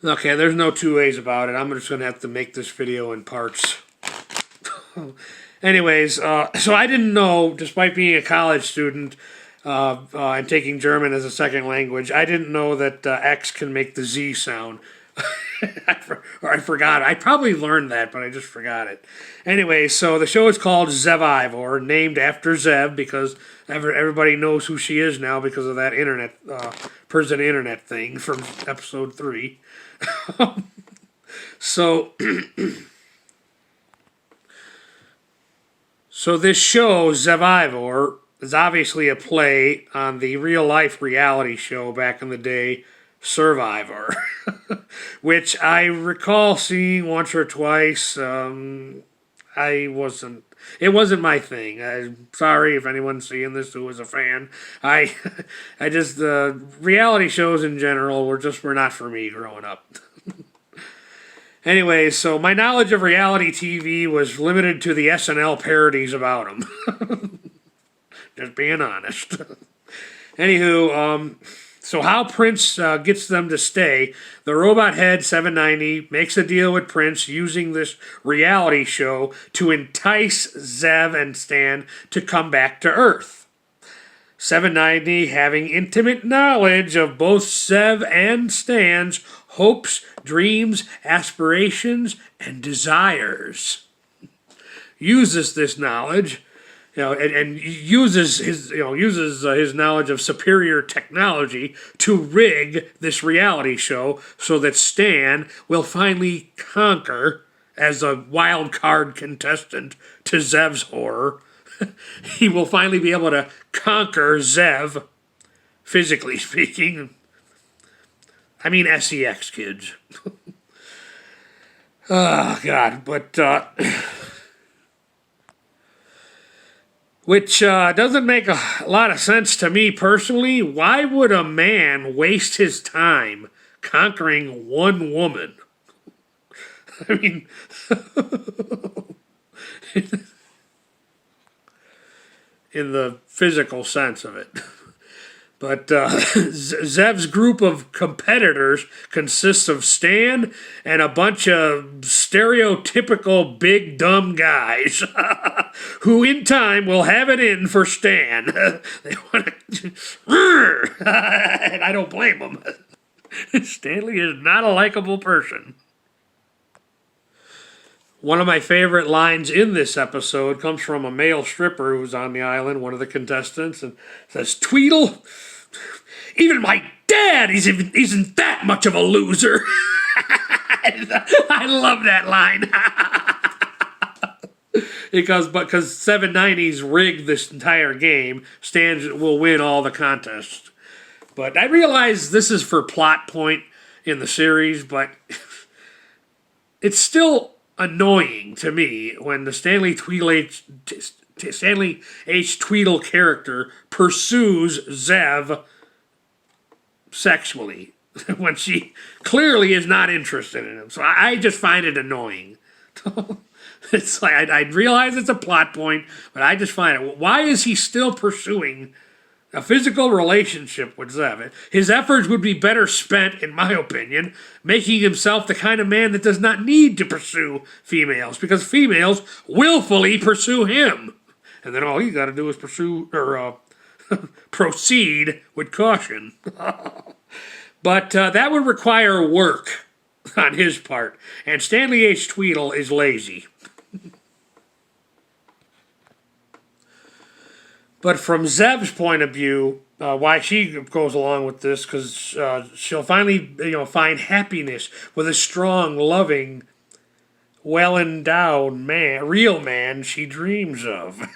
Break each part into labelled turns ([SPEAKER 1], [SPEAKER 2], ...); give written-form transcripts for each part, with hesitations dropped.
[SPEAKER 1] Okay, there's no two ways about it. I'm just going to have to make this video in parts. Anyways, so I didn't know, despite being a college student and taking German as a second language, I didn't know that X can make the Z sound. I forgot. I probably learned that, but I just forgot it. Anyway, so the show is called Zev Ivor, named after Zev because everybody knows who she is now because of that internet prison internet thing from episode 3. So, so this show Zev Ivor is obviously a play on the real life reality show back in the day, Survivor, which I recall seeing once or twice. It wasn't my thing. I'm sorry if anyone's seeing this who was a fan. I just, reality shows in general were not for me growing up. Anyway, so my knowledge of reality TV was limited to the SNL parodies about them. Just being honest. Anywho, so how Prince gets them to stay, the robot head 790 makes a deal with Prince using this reality show to entice Zev and Stan to come back to Earth. 790 having intimate knowledge of both Zev and Stan's hopes, dreams, aspirations, and desires. Uses this knowledge, and uses his knowledge of superior technology to rig this reality show so that Stan will finally conquer as a wild card contestant to Zev's horror. He will finally be able to conquer Zev, physically speaking. I mean SEX, kids. Oh, God. But, which doesn't make a lot of sense to me personally. Why would a man waste his time conquering one woman? I mean, in the physical sense of it. But Zev's group of competitors consists of Stan and a bunch of stereotypical big dumb guys who in time will have it in for Stan. They want to, and I don't blame them. Stanley is not a likable person. One of my favorite lines in this episode comes from a male stripper who's on the island, one of the contestants, and says, "Tweedle, even my dad isn't that much of a loser." I love that line. because 790's rigged this entire game, Stan will win all the contests. But I realize this is for plot point in the series, but it's still annoying to me when the Stanley H. Tweedle character pursues Zev sexually when she clearly is not interested in him. So I just find it annoying. It's like I realize it's a plot point, but I just find it. Why is he still pursuing a physical relationship with Zev? His efforts would be better spent, in my opinion, making himself the kind of man that does not need to pursue females, because females willfully pursue him. And then all he's got to do is proceed with caution. But that would require work on his part, and Stanley H. Tweedle is lazy. But from Zev's point of view, why she goes along with this, because she'll finally, find happiness with a strong, loving, well-endowed man, real man she dreams of.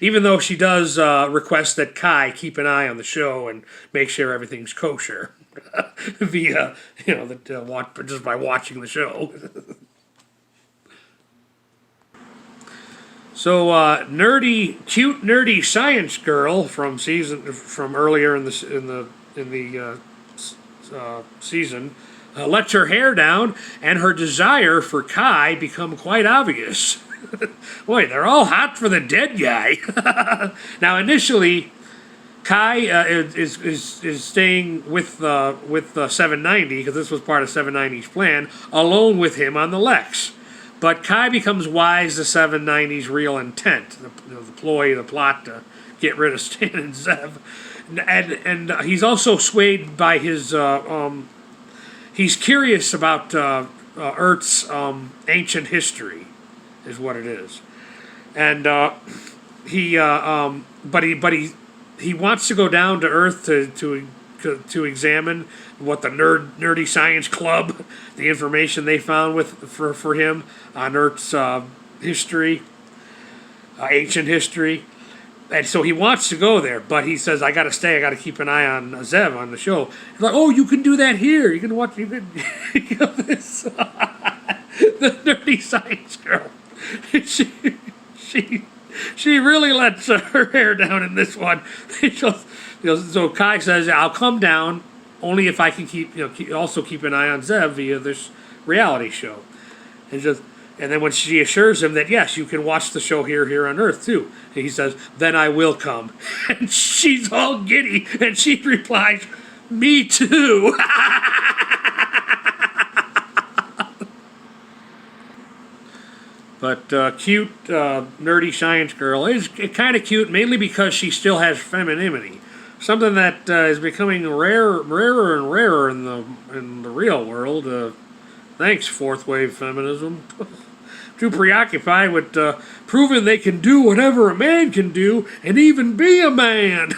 [SPEAKER 1] Even though she does request that Kai keep an eye on the show and make sure everything's kosher via, just by watching the show. So, cute nerdy science girl from earlier in the season lets her hair down, and her desire for Kai become quite obvious. Boy, they're all hot for the dead guy. Now, initially, Kai is staying with the 790 because this was part of 790's plan, alone with him on the LEXX. But Kai becomes wise to 790's real intent, the ploy, the plot to get rid of Stan and Zev, and he's also swayed by his. He's curious about Earth's ancient history, is what it is, and he wants to go down to Earth to examine what the nerdy science club, the information they found for him on Earth's history, ancient history, and so he wants to go there. But he says, "I got to stay. I got to keep an eye on Zev on the show." He's like, "Oh, you can do that here. You can watch. You can this the nerdy science girl. She really lets her hair down in this one." So Kai says, "I'll come down only if I can keep an eye on Zev via this reality show." And then when she assures him that yes, you can watch the show here on Earth too, and he says, "Then I will come." And she's all giddy, and she replies, "Me too." But cute, nerdy science girl is kind of cute, mainly because she still has femininity, something that is becoming rarer and rarer in the real world. Thanks, fourth wave feminism. Too preoccupied with proving they can do whatever a man can do and even be a man.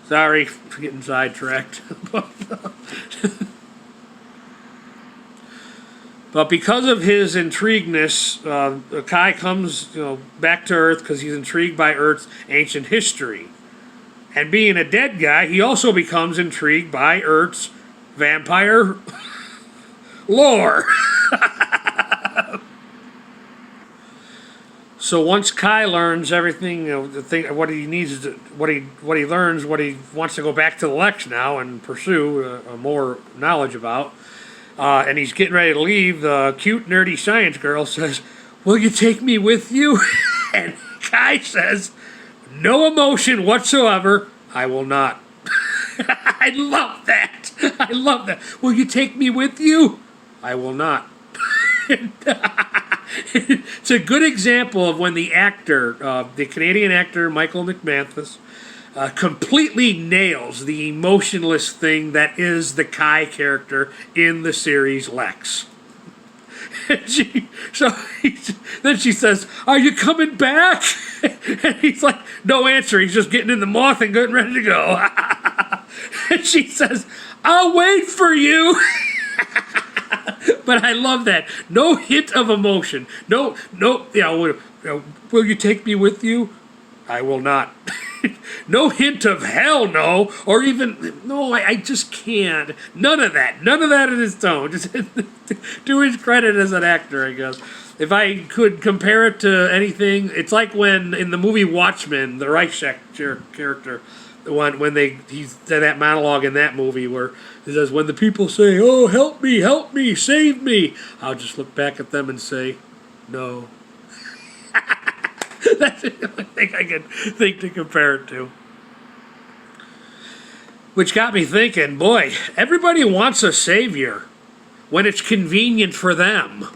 [SPEAKER 1] Sorry for getting sidetracked. But because of his intrigueness, Kai comes back to Earth because he's intrigued by Earth's ancient history. And being a dead guy, he also becomes intrigued by Earth's vampire lore. So once Kai learns everything, what he needs, what he learns, what he wants to go back to the LEXX now and pursue more knowledge about, and he's getting ready to leave, the cute nerdy science girl says, "Will you take me with you?" And Kai says, "No emotion whatsoever. I will not." I love that. I love that. "Will you take me with you?" "I will not." It's a good example of when the actor, the Canadian actor Michael McManus, completely nails the emotionless thing that is the Kai character in the series LEXX. Then she says, "Are you coming back?" And he's like, no answer. He's just getting in the moth and getting ready to go. And she says, "I'll wait for you." But I love that. No hint of emotion. No, will you take me with you? I will not. No hint of hell no, or even, no, I just can't. None of that. None of that in his tone. Just to his credit as an actor, I guess. If I could compare it to anything, it's like when in the movie Watchmen, the Reichek character, when he said that monologue in that movie where he says, "When the people say, 'Oh, help me, save me,' I'll just look back at them and say, 'No.'" That's the only thing I can think to compare it to. Which got me thinking, boy, everybody wants a savior when it's convenient for them.